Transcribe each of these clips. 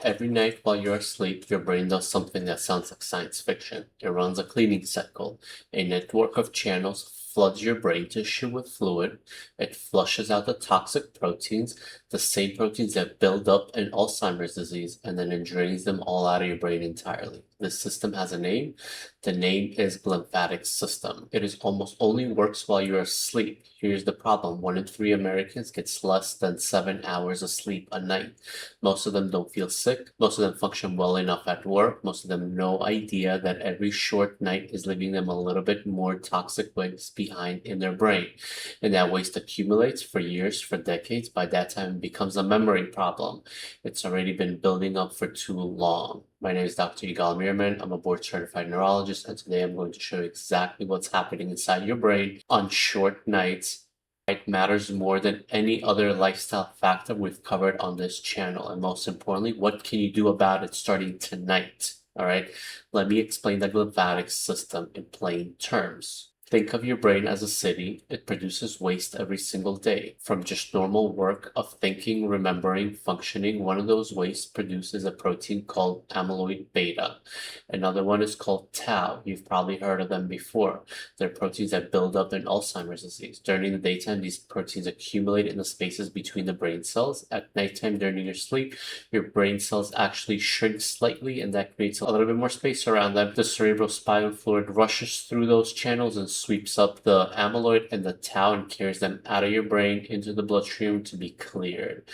Every night while you're asleep, your brain does something that sounds like science fiction. It runs a cleaning cycle. A network of channels floods your brain tissue with fluid. It flushes out the toxic proteins, the same proteins that build up in Alzheimer's disease, and then it drains them all out of your brain entirely. This system has a name. The name is glymphatic system. It is almost only works while you're asleep. Here's the problem. 1 in 3 Americans gets less than 7 hours of sleep a night. Most of them don't feel sick. Most of them function well enough at work. Most of them no idea that every short night is leaving them a little bit more toxic waste behind in their brain. And that waste accumulates for years, for decades. By that time, it becomes a memory problem. It's already been building up for too long. My name is Dr. Igal Mirman. I'm a board-certified neurologist, and today I'm going to show you exactly what's happening inside your brain on short nights. It matters more than any other lifestyle factor we've covered on this channel. And most importantly, what can you do about it starting tonight? All right, let me explain the glymphatic system in plain terms. Think of your brain as a city. It produces waste every single day. From just normal work of thinking, remembering, functioning, one of those wastes produces a protein called amyloid beta. Another one is called tau. You've probably heard of them before. They're proteins that build up in Alzheimer's disease. During the daytime, these proteins accumulate in the spaces between the brain cells. At nighttime, during your sleep, your brain cells actually shrink slightly, and that creates a little bit more space around them. The cerebrospinal fluid rushes through those channels and sweeps up the amyloid and the tau and carries them out of your brain into the bloodstream to be cleared.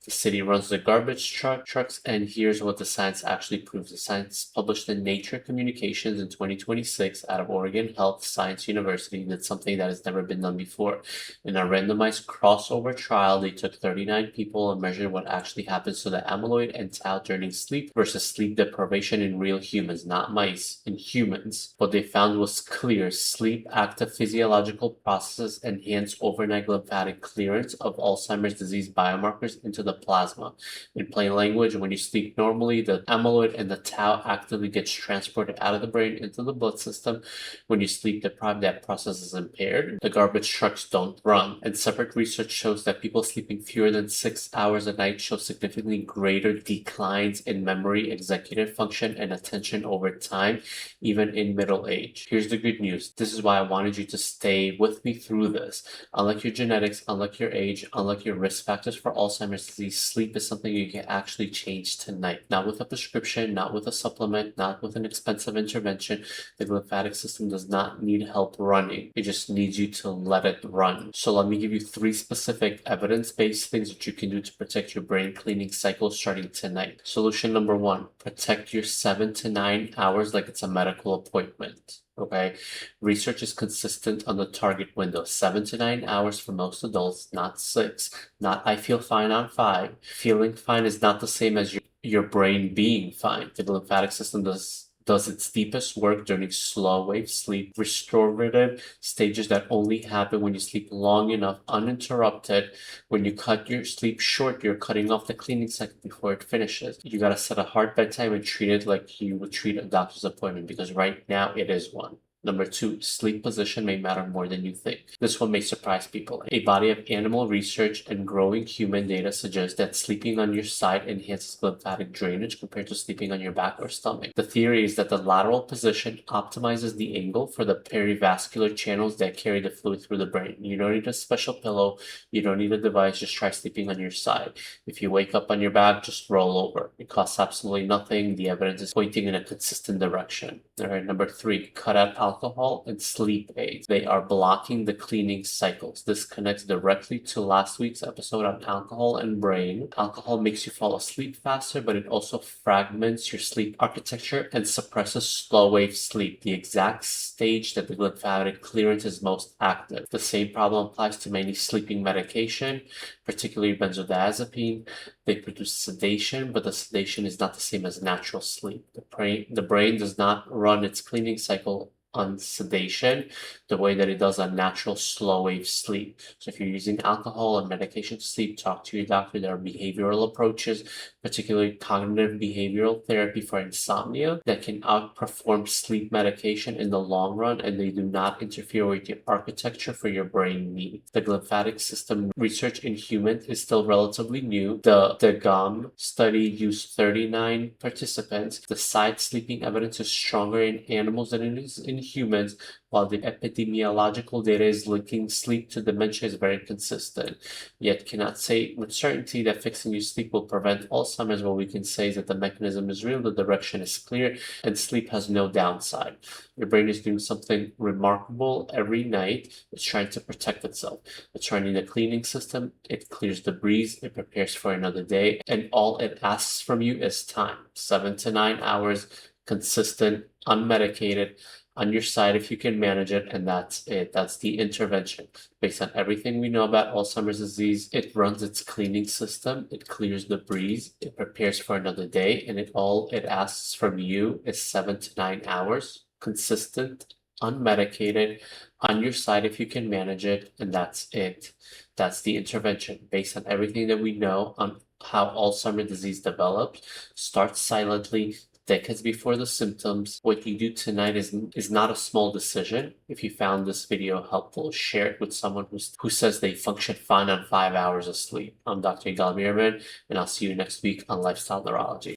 The city runs the garbage trucks, and here's what the science actually proves. The science published in Nature Communications in 2026 out of Oregon Health Science University did something that has never been done before. In a randomized crossover trial, they took 39 people and measured what actually happens to the amyloid and tau during sleep versus sleep deprivation in real humans, not mice, in humans. What they found was clear. Sleep active physiological processes enhance overnight glymphatic clearance of Alzheimer's disease biomarkers into the plasma. In plain language, when you sleep normally, the amyloid and the tau actively gets transported out of the brain into the blood system. When you sleep deprived, that process is impaired. The garbage trucks don't run. And separate research shows that people sleeping fewer than 6 hours a night show significantly greater declines in memory, executive function, and attention over time, even in middle age. Here's the good news. This is why I wanted you to stay with me through this. Unlike your genetics, unlike your age, unlike your risk factors for Alzheimer's disease, sleep is something you can actually change tonight. Not with a prescription, not with a supplement, not with an expensive intervention. The glymphatic system does not need help running. It just needs you to let it run. So let me give you 3 specific evidence-based things that you can do to protect your brain cleaning cycle starting tonight. Solution number 1, protect your 7 to 9 hours like it's a medical appointment. Okay, research is consistent on the target window, 7 to 9 hours for most adults, not 6. Not I feel fine on 5. Feeling fine is not the same as your brain being fine. The glymphatic system does its deepest work during slow wave sleep, restorative stages that only happen when you sleep long enough, uninterrupted. When you cut your sleep short, you're cutting off the cleaning cycle before it finishes. You gotta set a hard bedtime and treat it like you would treat a doctor's appointment, because right now it is one. Number 2, sleep position may matter more than you think. This one may surprise people. A body of animal research and growing human data suggests that sleeping on your side enhances lymphatic drainage compared to sleeping on your back or stomach. The theory is that the lateral position optimizes the angle for the perivascular channels that carry the fluid through the brain. You don't need a special pillow. You don't need a device. Just try sleeping on your side. If you wake up on your back, just roll over. It costs absolutely nothing. The evidence is pointing in a consistent direction. All right, number 3, cut out alcohol and sleep aids. They are blocking the cleaning cycles. This connects directly to last week's episode on alcohol and brain. Alcohol makes you fall asleep faster, but it also fragments your sleep architecture and suppresses slow wave sleep, the exact stage that the glymphatic clearance is most active. The same problem applies to many sleeping medication, particularly benzodiazepine. They produce sedation, but the sedation is not the same as natural sleep. The brain does not run its cleaning cycle on sedation the way that it does on natural slow wave sleep. So if you're using alcohol and medication to sleep, talk to your doctor. There are behavioral approaches, particularly cognitive behavioral therapy for insomnia, that can outperform sleep medication in the long run, and they do not interfere with your architecture for your brain needs. The glymphatic system research in humans is still relatively new. The GAM study used 39 participants. The side sleeping evidence is stronger in animals than it is in humans, while the epidemiological data is linking sleep to dementia is very consistent. Yet cannot say with certainty that fixing your sleep will prevent Alzheimer's. What we can say is that the mechanism is real, the direction is clear, and sleep has no downside. Your brain is doing something remarkable every night. It's trying to protect itself. It's running a cleaning system. It clears the breeze. It prepares for another day. And all it asks from you is time. 7 to 9 hours, consistent, unmedicated, on your side if you can manage it, and that's it. That's the intervention. Based on everything we know about Alzheimer's disease, it runs its cleaning system, it clears the breeze, it prepares for another day, and all it asks from you is 7 to 9 hours, consistent, unmedicated, on your side if you can manage it, and that's it. That's the intervention. Based on everything that we know on how Alzheimer's disease develops, starts silently, decades before the symptoms. What you do tonight is not a small decision. If you found this video helpful, share it with someone who says they function fine on 5 hours of sleep. I'm Dr. Igal Mirman, and I'll see you next week on Lifestyle Neurology.